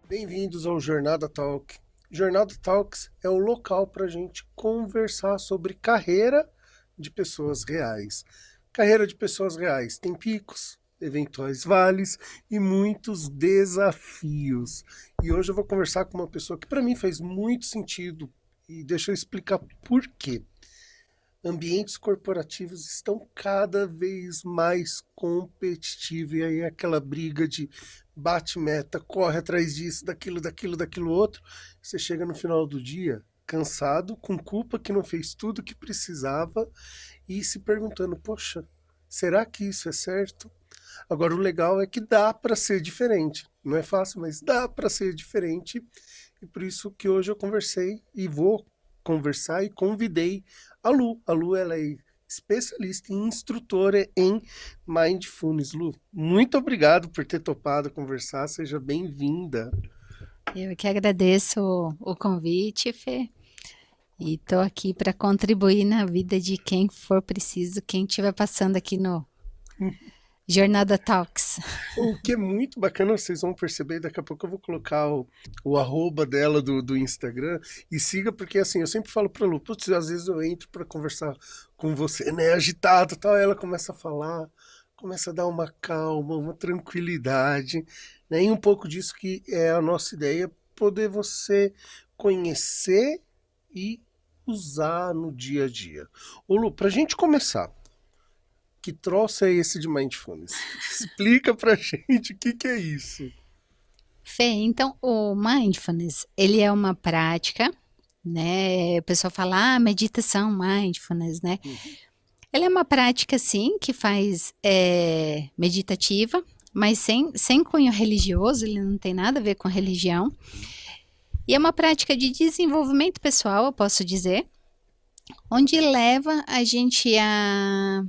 Bem-vindos ao Jornada Talk. Jornada Talks é o local para a gente conversar sobre carreira de pessoas reais. Carreira de pessoas reais tem picos, eventuais vales e muitos desafios. E hoje eu vou conversar com uma pessoa que para mim faz muito sentido e deixa eu explicar por quê. Ambientes corporativos estão cada vez mais competitivos e aí aquela briga de bate meta, corre atrás disso, daquilo outro. Você chega no final do dia cansado, com culpa que não fez tudo que precisava e se perguntando, poxa, será que isso é certo? Agora o legal é que dá para ser diferente. Não é fácil, mas dá para ser diferente. E por isso que hoje eu conversei e vou conversar e convidei a Lu. A Lu, ela é especialista e instrutora em Mindfulness. Lu, muito obrigado por ter topado conversar. Seja bem-vinda. Eu que agradeço o convite, Fê, e estou aqui para contribuir na vida de quem for preciso, quem estiver passando aqui no Jornada Talks. O que é muito bacana, vocês vão perceber, daqui a pouco eu vou colocar o arroba dela do Instagram e siga, porque assim, eu sempre falo pra Lu, putz, às vezes eu entro pra conversar com você, né, agitado e tal, aí ela começa a falar, começa a dar uma calma, uma tranquilidade, né, e um pouco disso que é a nossa ideia, poder você conhecer e usar no dia a dia. Ô Lu, pra gente começar, que troço é esse de mindfulness? Explica pra gente o que que é isso. Fê, então o Mindfulness, ele é uma prática, né? O pessoal fala, meditação, Mindfulness, né? Uhum. Ele é uma prática, sim, que faz meditativa, mas sem cunho religioso, ele não tem nada a ver com religião. E é uma prática de desenvolvimento pessoal, eu posso dizer, onde leva a gente a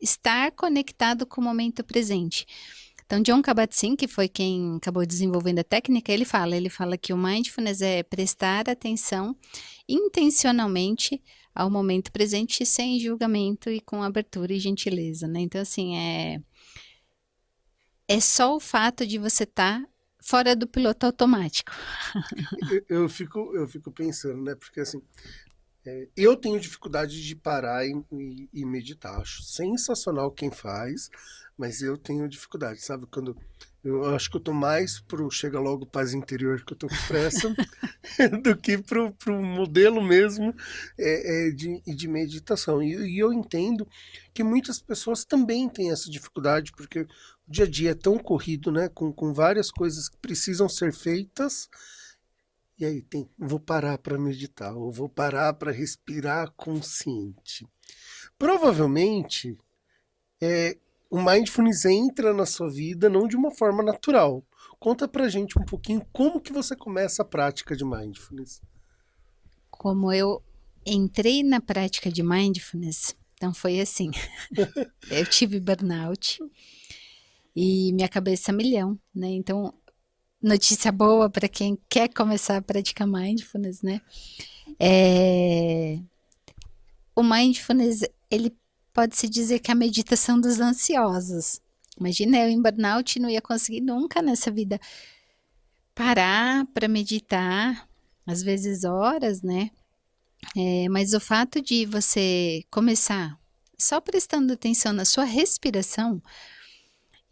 estar conectado com o momento presente. Então, John Kabat-Zinn, que foi quem acabou desenvolvendo a técnica, ele fala que o mindfulness é prestar atenção intencionalmente ao momento presente, sem julgamento e com abertura e gentileza, né? Então, assim, é só o fato de você estar fora do piloto automático. Eu fico pensando, né? Porque assim, eu tenho dificuldade de parar e meditar. Acho sensacional quem faz, mas eu tenho dificuldade, sabe? Quando eu acho que eu tô mais pro chega logo paz interior que eu tô com pressa do que pro modelo mesmo de meditação. E eu entendo que muitas pessoas também têm essa dificuldade, porque o dia a dia é tão corrido, né? Com várias coisas que precisam ser feitas. E aí vou parar para meditar, ou vou parar para respirar consciente. Provavelmente, o mindfulness entra na sua vida não de uma forma natural. Conta pra gente um pouquinho como que você começa a prática de mindfulness. Como eu entrei na prática de mindfulness, então foi assim, eu tive burnout e minha cabeça a milhão, né? Então, notícia boa para quem quer começar a praticar mindfulness, né? É, o mindfulness, ele pode-se dizer que é a meditação dos ansiosos. Imagina, eu em burnout não ia conseguir nunca nessa vida parar para meditar, às vezes horas, né? Mas o fato de você começar só prestando atenção na sua respiração,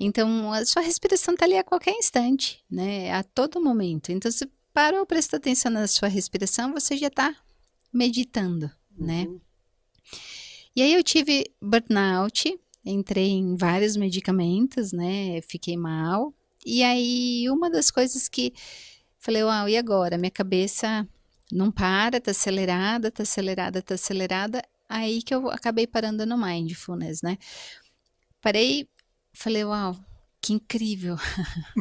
então a sua respiração está ali a qualquer instante, né? A todo momento. Então, se parou, prestou atenção na sua respiração, você já está meditando, né? Uhum. E aí eu tive burnout, entrei em vários medicamentos, né? Fiquei mal. E aí uma das coisas que falei, uau, e agora? Minha cabeça não para, tá acelerada, tá acelerada, tá acelerada. Aí que eu acabei parando no mindfulness, né? Parei, falei, uau, que incrível.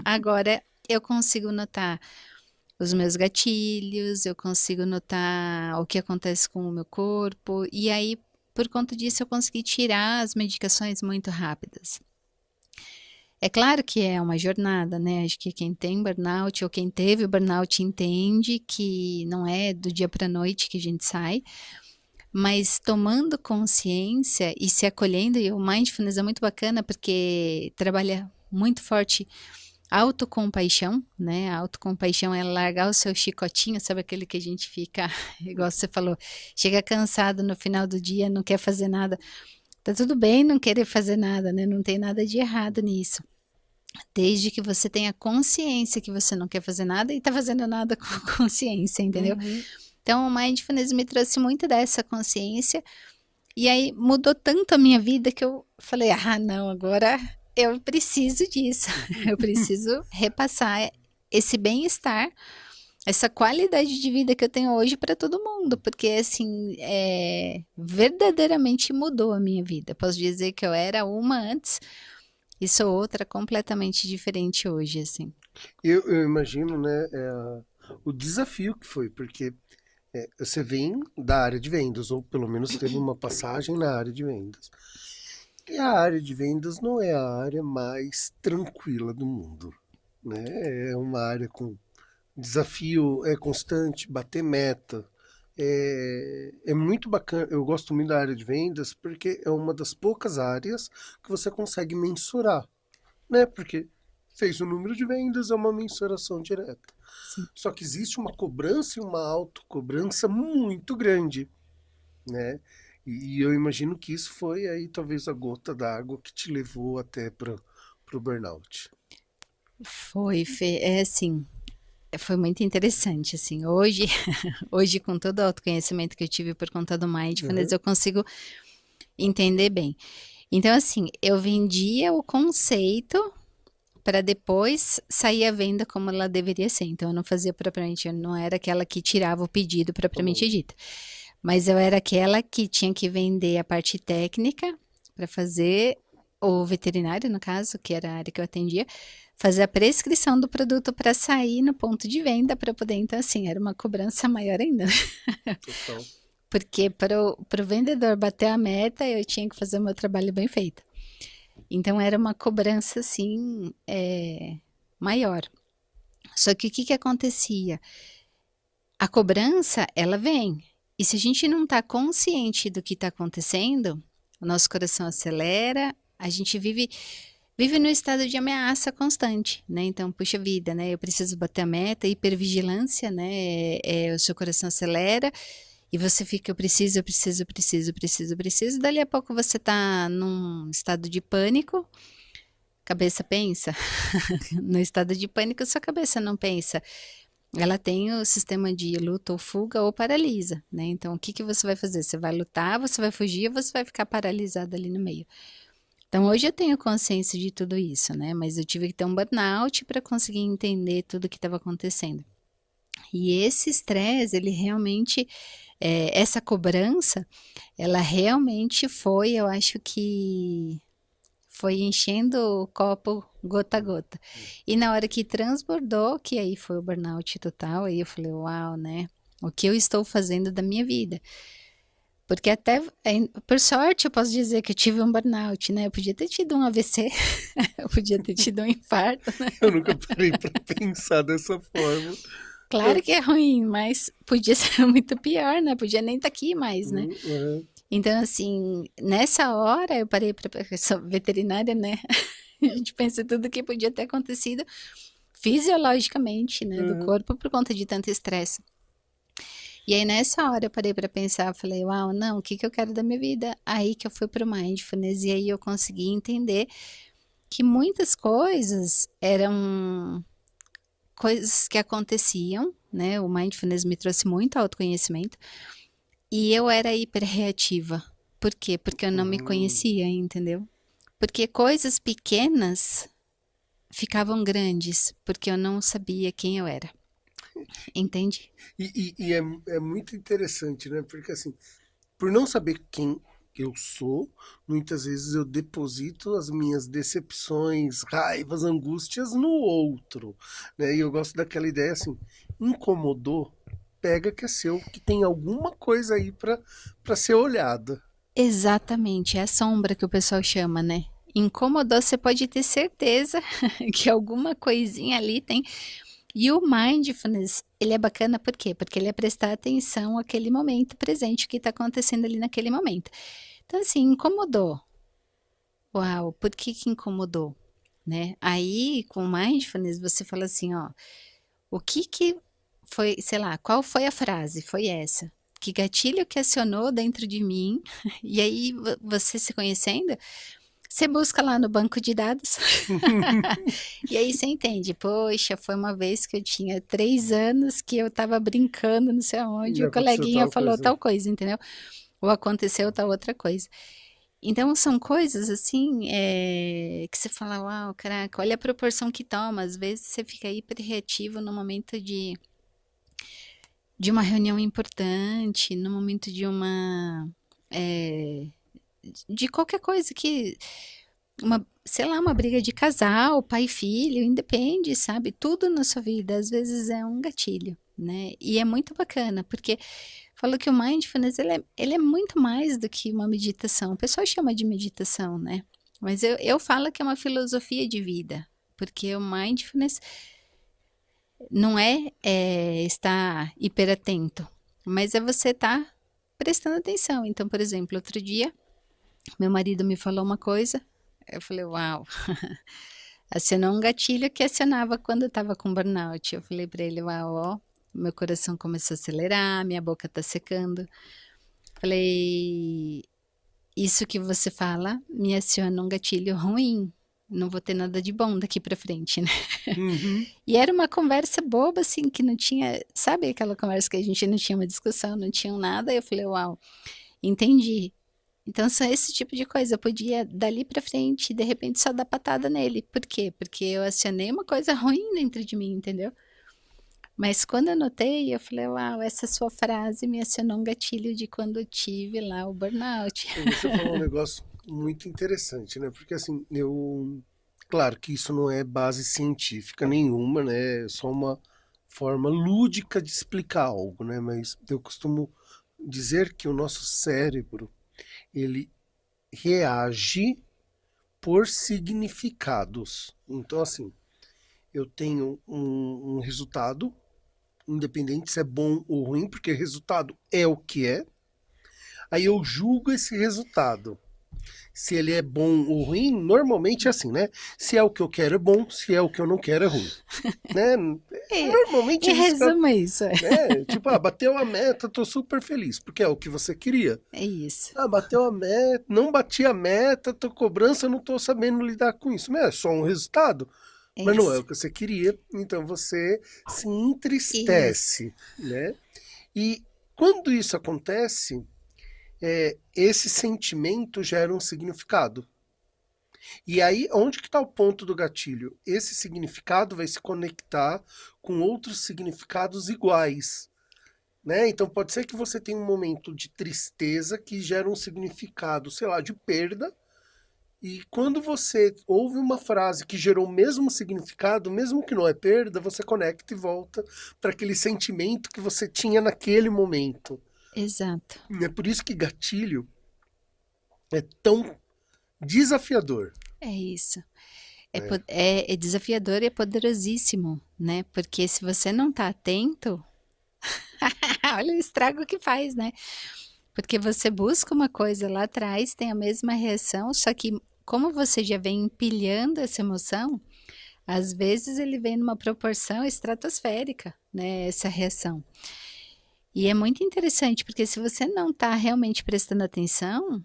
Agora eu consigo notar os meus gatilhos, eu consigo notar o que acontece com o meu corpo, e aí, por conta disso, eu consegui tirar as medicações muito rápidas. É claro que é uma jornada, né? Acho que quem tem burnout ou quem teve burnout entende que não é do dia para a noite que a gente sai, mas tomando consciência e se acolhendo, e o mindfulness é muito bacana porque trabalha muito forte autocompaixão, né? A autocompaixão é largar o seu chicotinho, sabe aquele que a gente fica, igual você falou, chega cansado no final do dia, não quer fazer nada. Tá tudo bem não querer fazer nada, né? Não tem nada de errado nisso. Desde que você tenha consciência que você não quer fazer nada e tá fazendo nada com consciência, entendeu? Uhum. Então, o Mindfulness me trouxe muito dessa consciência. E aí mudou tanto a minha vida que eu falei: ah, não, agora eu preciso disso. Eu preciso repassar esse bem-estar, essa qualidade de vida que eu tenho hoje para todo mundo, porque assim, verdadeiramente mudou a minha vida. Posso dizer que eu era uma antes e sou outra completamente diferente hoje, assim. Eu imagino, né, o desafio que foi, porque você vem da área de vendas, ou pelo menos teve uma passagem na área de vendas. E a área de vendas não é a área mais tranquila do mundo, né? É uma área com desafio, é constante, bater meta. É muito bacana, eu gosto muito da área de vendas porque é uma das poucas áreas que você consegue mensurar, né? Porque fez o número de vendas, é uma mensuração direta. Sim. Só que existe uma cobrança e uma autocobrança muito grande, né? E eu imagino que isso foi aí talvez a gota d'água que te levou até para o burnout. Foi, Fê, é assim, foi muito interessante, assim, hoje, hoje com todo o autoconhecimento que eu tive por conta do Mindfulness, Uhum. eu consigo entender bem. Então, assim, eu vendia o conceito para depois sair a venda como ela deveria ser. Então, eu não fazia propriamente, eu não era aquela que tirava o pedido propriamente Uhum. dito, mas eu era aquela que tinha que vender a parte técnica para fazer o veterinário, no caso, que era a área que eu atendia, fazer a prescrição do produto para sair no ponto de venda para poder, então assim, era uma cobrança maior ainda, Total. porque para o vendedor bater a meta, eu tinha que fazer o meu trabalho bem feito. Então era uma cobrança assim, maior. Só que o que que acontecia? A cobrança, ela vem. E se a gente não está consciente do que está acontecendo, o nosso coração acelera, a gente vive no estado de ameaça constante, né? Então, puxa vida, né? Eu preciso bater a meta, hipervigilância, né? O seu coração acelera e você fica, eu preciso, eu preciso, eu preciso, eu preciso, eu preciso. Dali a pouco você tá num estado de pânico, cabeça pensa. No estado de pânico, sua cabeça não pensa. Ela tem o sistema de luta ou fuga ou paralisa, né? Então, o que que você vai fazer? Você vai lutar, você vai fugir ou você vai ficar paralisado ali no meio? Então, hoje eu tenho consciência de tudo isso, né? Mas eu tive que ter um burnout para conseguir entender tudo o que estava acontecendo. E esse estresse, ele realmente, essa cobrança, ela realmente foi, eu acho que foi enchendo o copo gota a gota. E na hora que transbordou, que aí foi o burnout total, aí eu falei, uau, né? O que eu estou fazendo da minha vida? Porque até, por sorte, eu posso dizer que eu tive um burnout, né? Eu podia ter tido um AVC, eu podia ter tido um infarto, né? Eu nunca parei para pensar dessa forma. Claro que é ruim, mas podia ser muito pior, né? Podia nem estar aqui mais, né? Uhum. Então, assim, nessa hora eu parei para. Eu sou veterinária, né? A gente pensa tudo que podia ter acontecido fisiologicamente, né? Do Uhum. corpo por conta de tanto estresse. E aí, nessa hora, eu parei para pensar, falei, uau, não, o que que eu quero da minha vida? Aí que eu fui pro Mindfulness e aí eu consegui entender que muitas coisas eram coisas que aconteciam, né? O Mindfulness me trouxe muito autoconhecimento e eu era hiperreativa. Por quê? Porque eu não me Uhum. conhecia, entendeu? Porque coisas pequenas ficavam grandes, porque eu não sabia quem eu era, entende? E é muito interessante, né? Porque assim, por não saber quem eu sou, muitas vezes eu deposito as minhas decepções, raivas, angústias no outro, né? E eu gosto daquela ideia assim, incomodou, pega que é seu, que tem alguma coisa aí para ser olhada. Exatamente, é a sombra que o pessoal chama, né? Incomodou, você pode ter certeza que alguma coisinha ali tem. E o mindfulness, ele é bacana por quê? Porque ele é prestar atenção àquele momento presente, o que está acontecendo ali naquele momento. Então, assim, incomodou. Uau, por que que incomodou? né? Aí, com mindfulness, você fala assim, ó, o que foi, sei lá, qual foi a frase? Foi essa. Que gatilho que acionou dentro de mim? E aí, você se conhecendo, você busca lá no banco de dados. E aí você entende, poxa, foi uma vez que eu tinha 3 anos que eu tava brincando, não sei aonde, E e o aconteceu coleguinha tal falou coisa. tal coisa, entendeu? Ou aconteceu tal outra coisa. Então são coisas assim, que você fala, uau, caraca, olha a proporção que toma. Às vezes você fica hiper reativo no momento de uma reunião importante, no momento de uma, de qualquer coisa que, sei lá, uma briga de casal, pai e filho, independe, sabe? Tudo na sua vida, às vezes é um gatilho, né? E é muito bacana, porque falo que o mindfulness, ele é muito mais do que uma meditação. O pessoal chama de meditação, né? Mas eu falo que é uma filosofia de vida, porque o mindfulness não estar hiperatento, mas é você estar prestando atenção. Então, por exemplo, outro dia, meu marido me falou uma coisa, eu falei, uau, acionou um gatilho que acionava quando eu estava com burnout. Eu falei para ele, uau, ó, meu coração começou a acelerar, minha boca tá secando. Falei, isso que você fala me aciona um gatilho ruim. Não vou ter nada de bom daqui pra frente, né? Uhum. E era uma conversa boba, assim, que não tinha, sabe aquela conversa que a gente não tinha uma discussão, não tinha nada. Eu falei, uau, entendi. Então, são esse tipo de coisa. Eu podia, dali pra frente, de repente, só dar patada nele. Por quê? Porque eu acionei uma coisa ruim dentro de mim, entendeu? Mas quando eu notei, eu falei, uau, essa sua frase me acionou um gatilho de quando eu tive lá o burnout. Você falou um negócio muito interessante, né? Porque assim, claro que isso não é base científica nenhuma, né? É só uma forma lúdica de explicar algo, né? Mas eu costumo dizer que o nosso cérebro, ele reage por significados. Então, assim, eu tenho um resultado, independente se é bom ou ruim, porque resultado é o que é. Aí eu julgo esse resultado. Se ele é bom ou ruim, normalmente é assim, né? Se é o que eu quero é bom, se é o que eu não quero é ruim. Né? É, Normalmente em é isso que resumo, é isso. né? Tipo, ah, bateu a meta, tô super feliz, porque é o que você queria. É isso. Ah, bateu a meta, não bati a meta, tô cobrança, não tô sabendo lidar com isso. Mas é só um resultado, É mas não é isso. o que você queria, então você se Isso. entristece, né? E quando isso acontece, esse sentimento gera um significado. E aí, onde que está o ponto do gatilho? Esse significado vai se conectar com outros significados iguais. Né? Então pode ser que você tenha um momento de tristeza que gera um significado, sei lá, de perda. E quando você ouve uma frase que gerou o mesmo significado, mesmo que não é perda, você conecta e volta para aquele sentimento que você tinha naquele momento. Exato. É por isso que gatilho é tão desafiador. É isso. Né? É desafiador e é poderosíssimo, né? Porque se você não tá atento, olha o estrago que faz, né? Porque você busca uma coisa lá atrás, tem a mesma reação, só que como você já vem empilhando essa emoção, às vezes ele vem numa proporção estratosférica, né? Essa reação. E é muito interessante, porque se você não tá realmente prestando atenção,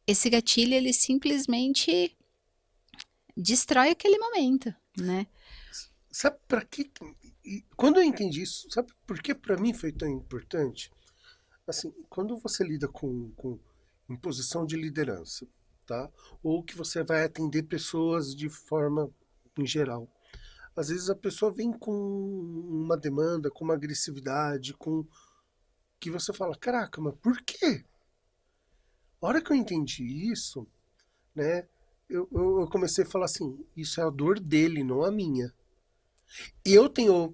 esse gatilho ele simplesmente destrói aquele momento, né? Sabe para que. Quando eu entendi isso, sabe por que para mim foi tão importante? Assim, quando você lida com imposição de liderança, tá? Ou que você vai atender pessoas de forma em geral. Às vezes a pessoa vem com uma demanda, com uma agressividade, com que você fala, caraca, mas por quê? A hora que eu entendi isso, né? Eu comecei a falar assim, isso é a dor dele, não a minha. Eu tenho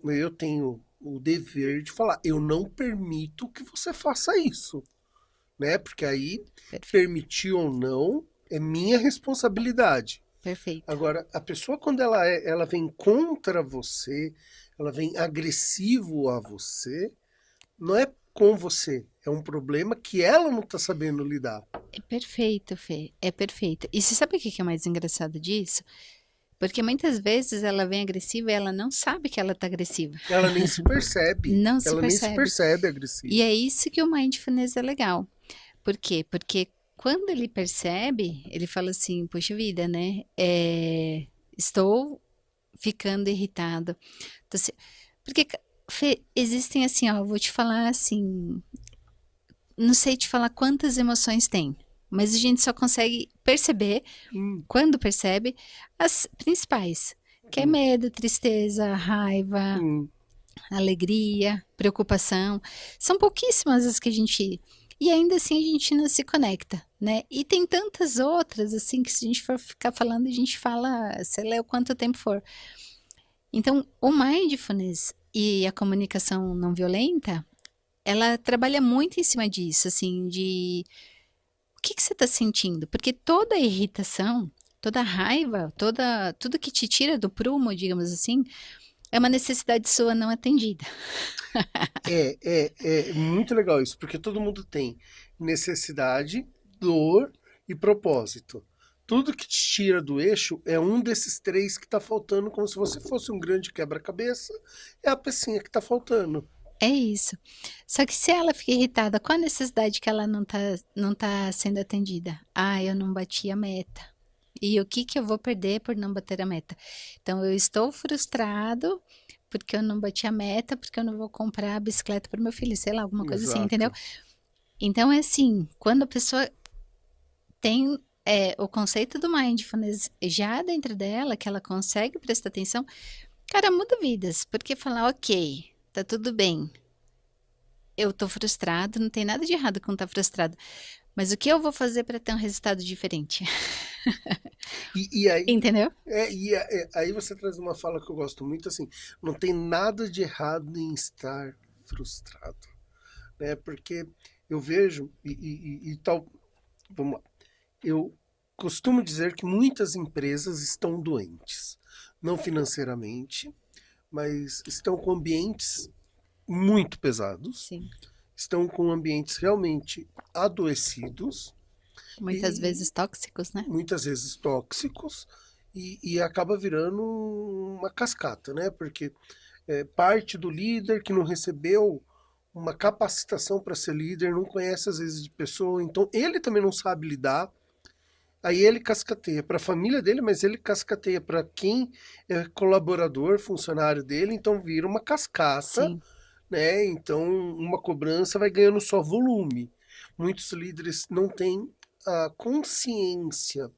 o dever de falar, eu não permito que você faça isso, né? Porque aí, Perfeito, permitir ou não, é minha responsabilidade. perfeito. Agora, a pessoa quando ela vem contra você, ela vem agressivo a você, não é com você, é um problema que ela não está sabendo lidar. É perfeito, Fê. É perfeito. E você sabe o que é mais engraçado disso? Porque muitas vezes ela vem agressiva e ela não sabe que ela tá agressiva. Ela nem se percebe. Não se Ela nem se percebe. percebe agressiva. E é isso que o mindfulness é legal. Por quê? Porque quando ele percebe, ele fala assim, poxa vida, né? Estou ficando irritado. Então, porque, Fê, existem assim, ó, eu vou te falar assim, não sei te falar quantas emoções tem, mas a gente só consegue perceber, quando percebe, as principais, que é medo, tristeza, raiva, alegria, preocupação. São pouquíssimas as que a gente... E ainda assim a gente não se conecta, né? E tem tantas outras, assim, que se a gente for ficar falando, a gente fala, sei lá, o quanto tempo for. Então, o mindfulness e a comunicação não violenta, ela trabalha muito em cima disso, assim, de... O que você está sentindo? Porque toda irritação, toda raiva, tudo que te tira do prumo, digamos assim, é uma necessidade sua não atendida. É muito legal isso, porque todo mundo tem necessidade, dor e propósito. Tudo que te tira do eixo é um desses três que tá faltando, como se você fosse um grande quebra-cabeça, é a pecinha que tá faltando. É isso. Só que se ela fica irritada, qual a necessidade que ela não tá sendo atendida? Ah, eu não bati a meta. E o que eu vou perder por não bater a meta? Então, eu estou frustrado porque eu não bati a meta, porque eu não vou comprar a bicicleta para o meu filho, sei lá, alguma coisa assim, Exato. entendeu? Então, é assim, quando a pessoa tem o conceito do mindfulness já dentro dela, que ela consegue prestar atenção, cara, muda vidas, porque falar, ok, tá tudo bem, eu tô frustrado, não tem nada de errado com estar frustrado, mas o que eu vou fazer para ter um resultado diferente? E aí, Entendeu? aí você traz uma fala que eu gosto muito, assim, não tem nada de errado em estar frustrado, né? Porque eu vejo, e tal, vamos lá, eu costumo dizer que muitas empresas estão doentes, não financeiramente, mas estão com ambientes muito pesados, Sim. estão com ambientes realmente adoecidos, Muitas e vezes tóxicos, né? muitas vezes tóxicos, e acaba virando uma cascata, né? Porque parte do líder que não recebeu uma capacitação para ser líder, não conhece às vezes de pessoa, então ele também não sabe lidar. Aí ele cascateia para a família dele, mas ele cascateia para quem é colaborador, funcionário dele, então vira uma cascata, Sim. né? Então uma cobrança vai ganhando só volume. Muitos líderes não têm a consciência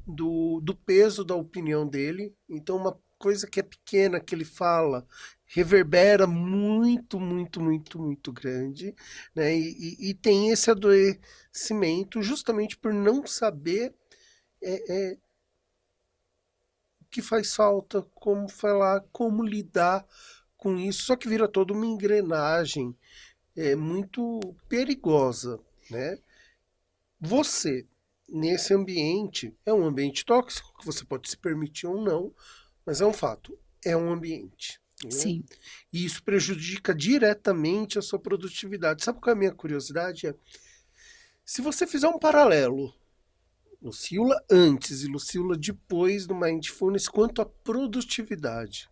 do peso da opinião dele, então uma coisa que é pequena que ele fala reverbera muito, muito, muito, muito grande, né? E tem esse adoecimento justamente por não saber o que faz falta, como falar, como lidar com isso, só que vira toda uma engrenagem muito perigosa, né? Você, nesse ambiente, é um ambiente tóxico, que você pode se permitir ou não, mas é um fato, é um ambiente. Né? Sim. E isso prejudica diretamente a sua produtividade. Sabe qual é a minha curiosidade? Se você fizer um paralelo, Lucila antes e Lucila depois do Mindfulness, quanto à produtividade,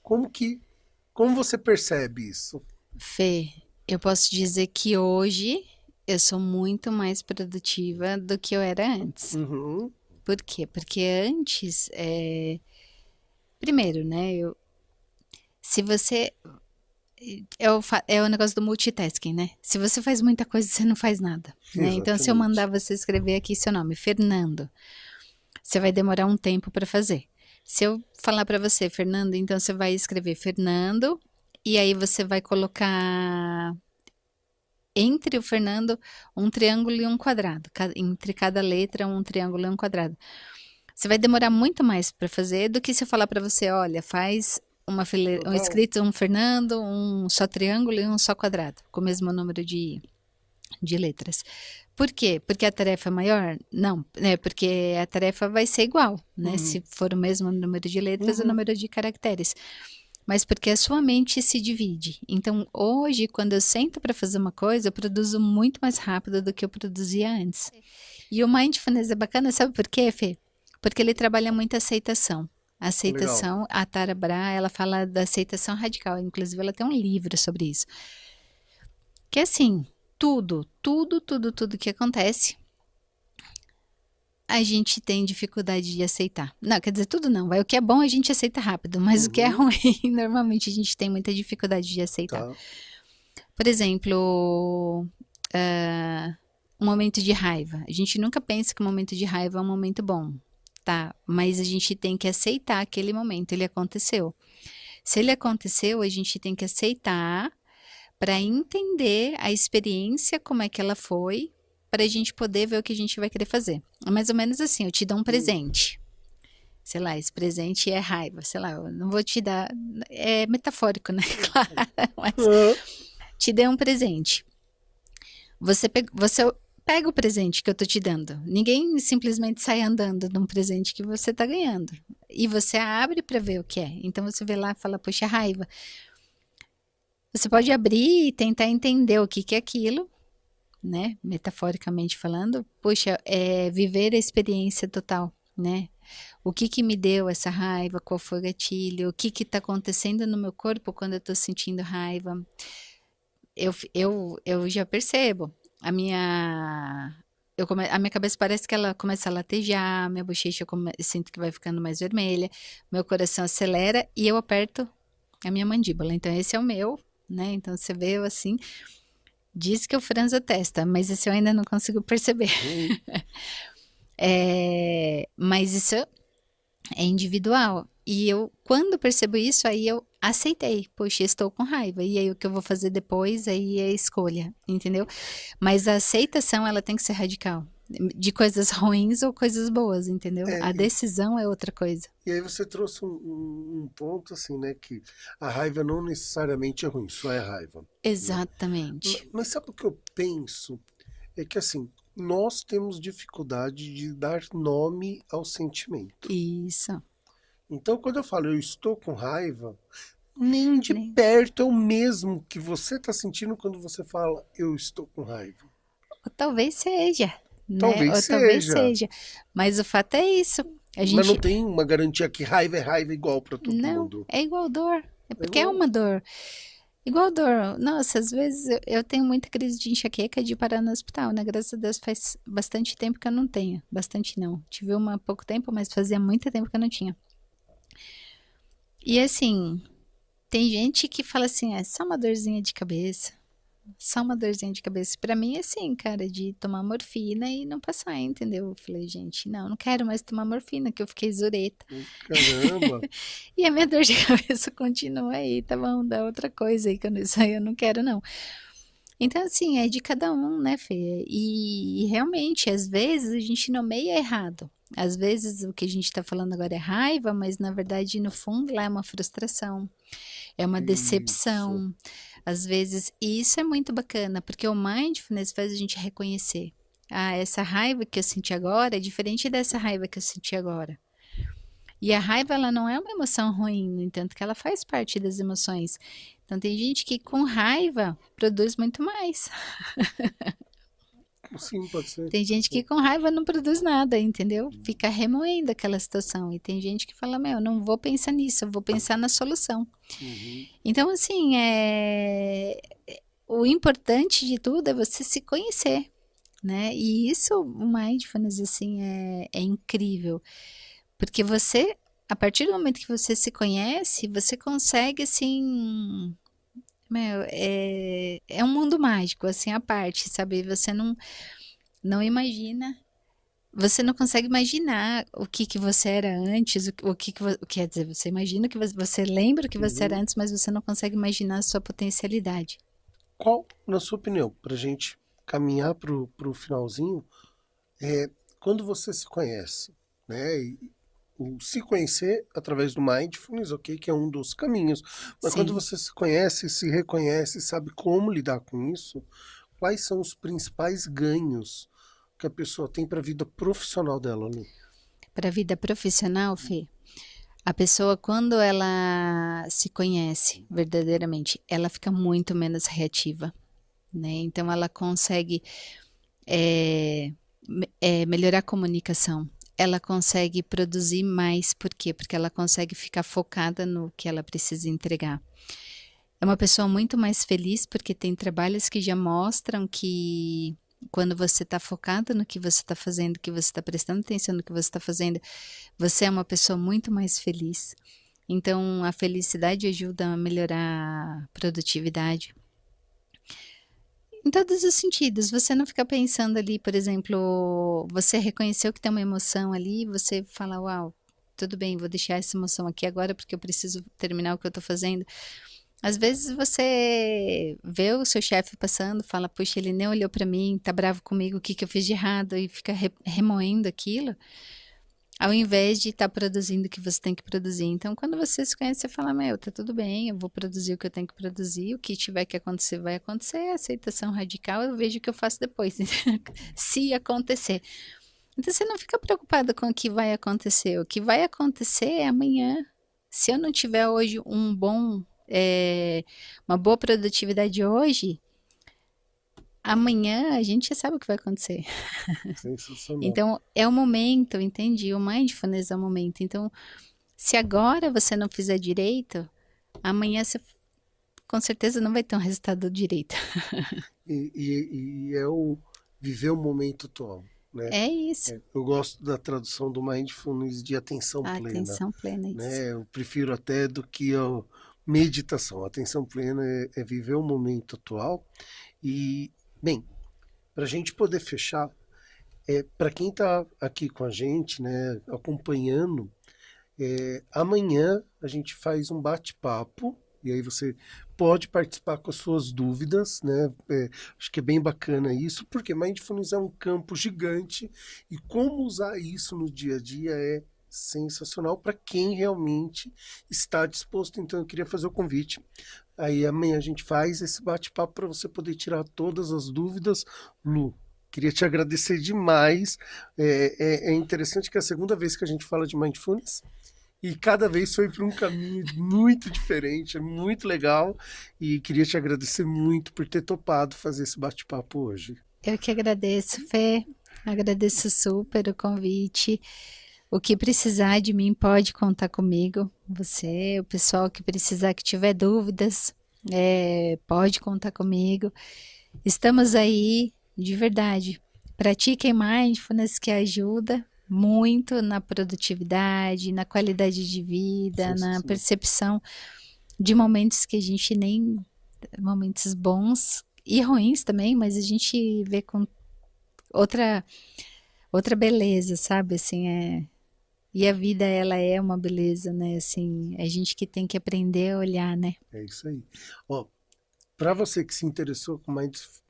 como você percebe isso? Fê, eu posso dizer que hoje eu sou muito mais produtiva do que eu era antes. Uhum. Por quê? Porque antes, primeiro, né, se você, é o negócio do multitasking, né? Se você faz muita coisa, você não faz nada, né? Então, se eu Exatamente. mandar você escrever aqui seu nome, Fernando, você vai demorar um tempo para fazer. Se eu falar para você, Fernando, então você vai escrever Fernando, e aí você vai colocar entre o Fernando um triângulo e um quadrado. Entre cada letra, um triângulo e um quadrado. Você vai demorar muito mais para fazer do que se eu falar para você, olha, faz uma fileira, um escrito, um Fernando, um só triângulo e um só quadrado, com o mesmo número de letras. Por quê? Porque a tarefa é maior? Não, porque a tarefa vai ser igual, né? Uhum. Se for o mesmo número de letras, o Uhum. número de caracteres. Mas porque a sua mente se divide. Então, hoje, quando eu sento para fazer uma coisa, eu produzo muito mais rápido do que eu produzia antes. E o mindfulness é bacana, sabe por quê, Fê? Porque ele trabalha muito a aceitação. A Legal. aceitação, a Tara Brach, ela fala da aceitação radical, inclusive ela tem um livro sobre isso. Que assim, tudo que acontece, a gente tem dificuldade de aceitar. Não, quer dizer, tudo não, vai. O que é bom a gente aceita rápido, mas o que é Uhum, ruim, normalmente a gente tem muita dificuldade de aceitar. tá. Por exemplo, um momento de raiva. A gente nunca pensa que um momento de raiva é um momento bom, tá? Mas a gente tem que aceitar aquele momento, ele aconteceu. Se ele aconteceu, a gente tem que aceitar para entender a experiência, como é que ela foi, para a gente poder ver o que a gente vai querer fazer. É mais ou menos assim, eu te dou um presente. Sei lá, esse presente é raiva, sei lá, eu não vou te dar, é metafórico, né? Claro, mas Aham. te dei um presente. Você pega o presente que eu tô te dando. Ninguém simplesmente sai andando de um presente que você tá ganhando. E você abre para ver o que é. Então você vê lá e fala, poxa, raiva. Você pode abrir e tentar entender o que é aquilo, né? Metaforicamente falando. Poxa, é viver a experiência total, né? O que me deu essa raiva? Qual foi o gatilho? O que tá acontecendo no meu corpo quando eu tô sentindo raiva? Eu já percebo. A minha, a minha cabeça parece que ela começa a latejar, minha bochecha eu sinto que vai ficando mais vermelha, meu coração acelera e eu aperto a minha mandíbula. Então, esse é o meu, né? Então, você vê eu assim, diz que eu franzo a testa, mas isso eu ainda não consigo perceber. Uhum. Mas isso é individual. E eu, quando percebo isso, aí eu aceitei. Poxa, estou com raiva. E aí o que eu vou fazer depois, aí é escolha, entendeu? Mas a aceitação, ela tem que ser radical. De coisas ruins ou coisas boas, entendeu? É, A decisão é outra coisa. e aí você trouxe um ponto assim, né, que a raiva não necessariamente é ruim, só é raiva, né? Exatamente. Mas sabe o que eu penso? É que assim, nós temos dificuldade de dar nome ao sentimento. Isso. Então, quando eu falo eu estou com raiva, nem de Né? perto é o mesmo que você está sentindo quando você fala eu estou com raiva. Ou talvez seja, né? Talvez Ou talvez seja, seja. Mas o fato é isso. A mas não gente, tem uma garantia que raiva é raiva igual para todo não, mundo. é igual dor. É É porque é igual. uma dor. Igual dor. Nossa, às vezes eu tenho muita crise de enxaqueca de parar no hospital, né? Graças a Deus faz bastante tempo que eu não tenho. Bastante não. Tive uma há pouco tempo, mas fazia muito tempo que eu não tinha. E assim, tem gente que fala assim, é só uma dorzinha de cabeça. Só uma dorzinha de cabeça. Pra mim é assim, cara, de tomar morfina e não passar, entendeu? Eu falei, gente, não quero mais tomar morfina, que eu fiquei zureta. Caramba. E a minha dor de cabeça continua aí, tá bom? Dá outra coisa aí, que isso aí eu não quero, não. Então, assim, é de cada um, né, Fê? E realmente, às vezes, a gente nomeia errado. Às vezes, o que a gente tá falando agora é raiva, mas na verdade, no fundo, lá é uma frustração, é uma Isso. decepção. Às vezes, e isso é muito bacana, porque o mindfulness faz a gente reconhecer. Ah, essa raiva que eu senti agora é diferente dessa raiva que eu senti agora. E a raiva, ela não é uma emoção ruim, no entanto que ela faz parte das emoções. Então, tem gente que com raiva produz muito mais. Sim, pode ser. Tem gente que com raiva não produz nada, entendeu? Fica remoendo aquela situação. E tem gente que fala, meu, não vou pensar nisso, eu vou pensar na solução. Uhum. Então, assim, o importante de tudo é você se conhecer, né? E isso, o mindfulness, assim, é incrível. Porque você, a partir do momento que você se conhece, você consegue, assim, meu, é um mundo mágico, assim, à parte, sabe? Você não imagina, você não consegue imaginar o que você era antes, o quer dizer, você imagina que você lembra o que você era Uhum. antes, mas você não consegue imaginar a sua potencialidade. Qual, na sua opinião, para a gente caminhar pro finalzinho, é quando você se conhece, né? E o se conhecer através do mindfulness, ok, que é um dos caminhos. Mas quando Sim. você se conhece, se reconhece, sabe como lidar com isso, quais são os principais ganhos que a pessoa tem para a vida profissional dela, Lu? Para a vida profissional, Fê, a pessoa, quando ela se conhece verdadeiramente, ela fica muito menos reativa, né? Então, ela consegue melhorar a comunicação. ela consegue produzir mais. Por quê? Porque ela consegue ficar focada no que ela precisa entregar. É uma pessoa muito mais feliz porque tem trabalhos que já mostram que quando você está focado no que você está fazendo, que você está prestando atenção no que você está fazendo, você é uma pessoa muito mais feliz. Então, a felicidade ajuda a melhorar a produtividade. Em todos os sentidos, você não fica pensando ali, por exemplo, você reconheceu que tem uma emoção ali, você fala, uau, tudo bem, vou deixar essa emoção aqui agora porque eu preciso terminar o que eu estou fazendo. Às vezes você vê o seu chefe passando, fala, puxa, ele nem olhou para mim, tá bravo comigo, o que que eu fiz de errado, e fica remoendo aquilo, ao invés de estar produzindo o que você tem que produzir. Então, quando você se conhece, você fala, meu, tá tudo bem, eu vou produzir o que eu tenho que produzir, o que tiver que acontecer, vai acontecer, aceitação radical, eu vejo o que eu faço depois, se acontecer. Então, você não fica preocupado com o que vai acontecer, o que vai acontecer é amanhã. Se eu não tiver hoje uma boa produtividade hoje, amanhã a gente já sabe o que vai acontecer. Sensacional. Então, é o momento, entendi. O mindfulness é o momento. Então, se agora você não fizer direito, amanhã você com certeza não vai ter um resultado direito. E é o viver o momento atual, né? É isso. Eu gosto da tradução do mindfulness de atenção A plena. atenção plena, isso. Né? Eu prefiro até do que a meditação. A atenção plena é viver o momento atual. E, bem, para a gente poder fechar, para quem está aqui com a gente, né, acompanhando, amanhã a gente faz um bate-papo. E aí você pode participar com as suas dúvidas, né? Acho que é bem bacana isso, porque Mindfulness é um campo gigante e como usar isso no dia a dia é sensacional para quem realmente está disposto. Então eu queria fazer o convite. Aí amanhã a gente faz esse bate-papo para você poder tirar todas as dúvidas. Lu, queria te agradecer demais. É interessante que é a segunda vez que a gente fala de Mindfulness. E cada vez foi para um caminho muito diferente, é muito legal. E queria te agradecer muito por ter topado fazer esse bate-papo hoje. Eu que agradeço, Fê. Agradeço super o convite. O que precisar de mim pode contar comigo. Você, o pessoal que precisar, que tiver dúvidas, pode contar comigo. Estamos aí, de verdade. Pratiquem mindfulness que ajuda muito na produtividade, na qualidade de vida, na percepção de momentos que a gente nem... momentos bons e ruins também, mas a gente vê com outra beleza, sabe? Assim, e a vida, ela é uma beleza, né? Assim, a gente que tem que aprender a olhar, né? É isso aí. Ó, para você que se interessou com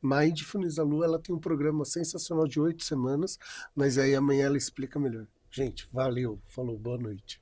Mindfulness, a Lu, ela tem um programa sensacional de 8 semanas, mas aí amanhã ela explica melhor. Gente, valeu, falou, boa noite.